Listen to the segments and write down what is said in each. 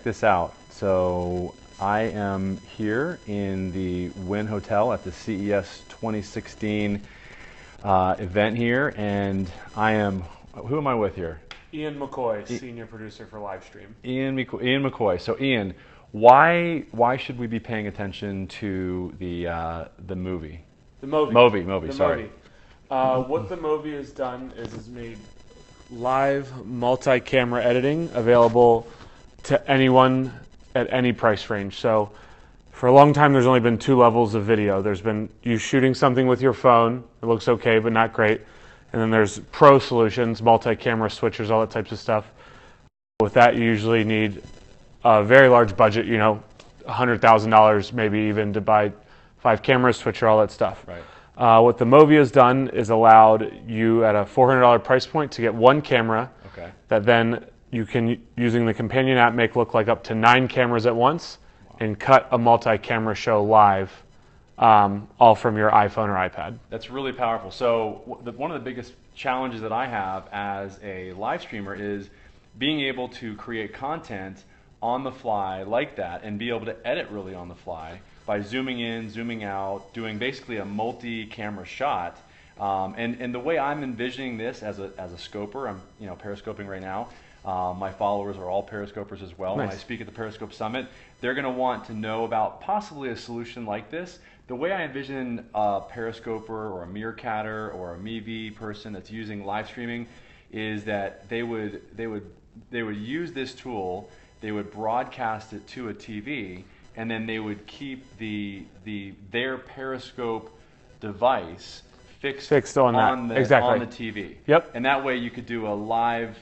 This out. So I am here in the Wynn Hotel at the CES 2016 event here, and who am I with here? Ian McCoy, senior producer for Livestream. Ian McCoy. So Ian, why should we be paying attention to the movie? The movie. Sorry. What the movie has done is made live multi-camera editing available to anyone at any price range. So for a long time, there's only been two levels of video. There's been you shooting something with your phone. It looks okay, but not great. And then there's pro solutions, multi-camera switchers, all that types of stuff. With that, you usually need a very large budget, $100,000 maybe even to buy 5 cameras, switcher, all that stuff. Right. What the Movi has done is allowed you at a $400 price point to get one camera that then you can, using the companion app, make look like up to 9 cameras at once and cut a multi-camera show live, all from your iPhone or iPad. That's really powerful. So one of the biggest challenges that I have as a live streamer is being able to create content on the fly like that and be able to edit really on the fly by zooming in, zooming out, doing basically a multi-camera shot. And the way I'm envisioning this as a scoper, I'm periscoping right now. My followers are all periscopers as well. Nice. When I speak at the Periscope Summit, they're going to want to know about possibly a solution like this. The way I envision a periscoper or a meerkatter or a Mevi person that's using live streaming is that they would use this tool, they would broadcast it to a TV, and then they would keep their Periscope device fixed on the TV. Yep. And that way you could do a live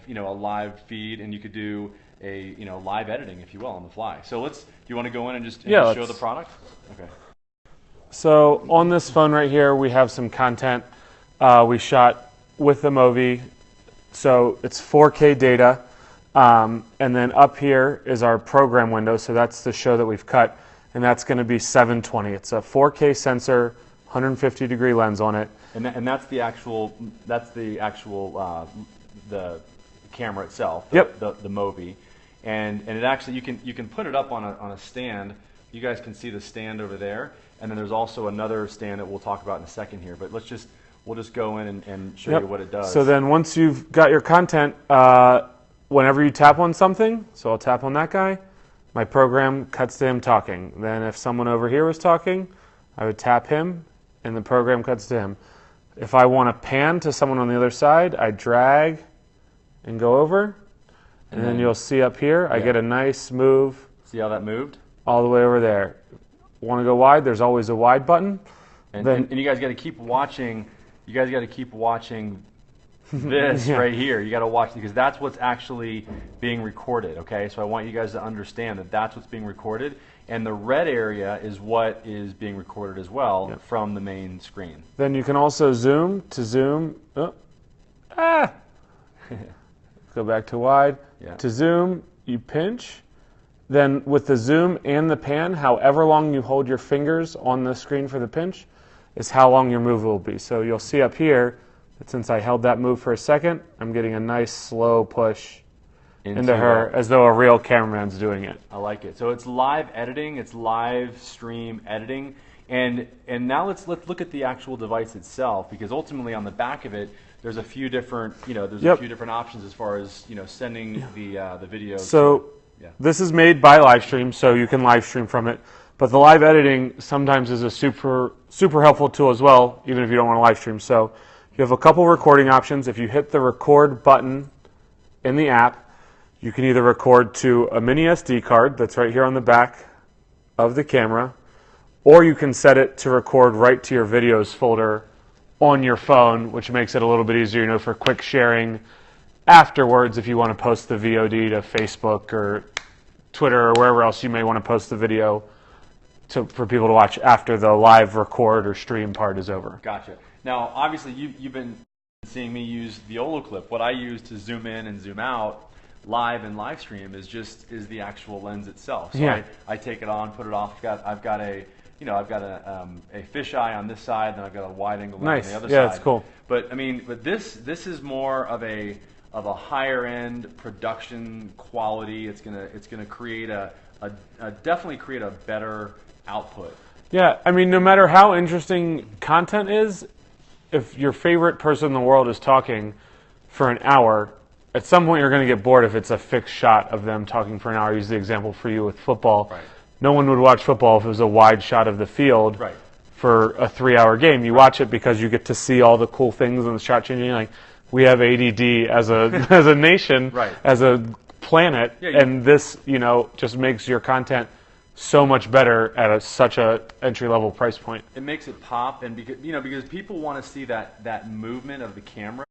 feed, and you could do a live editing, if you will, on the fly. So do you want to go in and just show the product? Okay. So on this phone right here, we have some content we shot with the Movi. So it's 4K data. And then up here is our program window. So that's the show that we've cut. And that's going to be 720. It's a 4K sensor, 150-degree lens on it. And that's the actual the camera itself. The Movi. And it actually you can put it up on a stand. You guys can see the stand over there. And then there's also another stand that we'll talk about in a second here. But we'll just go in and show you what it does. So then once you've got your content, whenever you tap on something, so I'll tap on that guy, my program cuts to him talking. Then if someone over here was talking, I would tap him, and the program cuts to him. If I want to pan to someone on the other side, I drag and go over, and then you'll see up here, I get a nice move. See how that moved? All the way over there. Want to go wide? There's always a wide button. And you guys got to keep watching. You guys got to keep watching this right here. You got to watch because that's what's actually being recorded. Okay, so I want you guys to understand that that's what's being recorded, and the red area is what is being recorded as well from the main screen. Then you can also zoom to zoom. Go back to wide. To zoom, you pinch. Then with the zoom and the pan, however long you hold your fingers on the screen for the pinch is how long your move will be. So you'll see up here that since I held that move for a second, I'm getting a nice slow push into her as though a real cameraman's doing it. I like it. So it's live editing, it's live stream editing. And now let's look at the actual device itself, because ultimately on the back of it, there's a few different a few different options as far as sending the video. So this is made by Livestream, so you can live stream from it. But the live editing sometimes is a super helpful tool as well, even if you don't want to live stream. So you have a couple recording options. If you hit the record button in the app, you can either record to a mini SD card that's right here on the back of the camera, or you can set it to record right to your videos folder on your phone, which makes it a little bit easier, for quick sharing afterwards if you want to post the VOD to Facebook or Twitter or wherever else you may want to post the video for people to watch after the live record or stream part is over. Gotcha. Now, obviously, you've been seeing me use the Olo clip. What I use to zoom in and zoom out live and live stream is the actual lens itself. So I take it on, put it off. I've got a fisheye on this side, then I've got a wide angle lens on the other side. Yeah, it's cool. But I mean, this is more of a a higher end production quality. It's gonna create definitely create a better output. Yeah, I mean, no matter how interesting content is, if your favorite person in the world is talking for an hour, at some point you're going to get bored if it's a fixed shot of them talking for an hour. I use the example for you with football. Right. No one would watch football if it was a wide shot of the field Right. for a 3-hour game. You watch it because you get to see all the cool things and the shot changing. Like, we have ADD as a as a nation, Right. as a planet, and this, just makes your content so much better at such a entry-level price point. It makes it pop, and because people want to see that movement of the camera.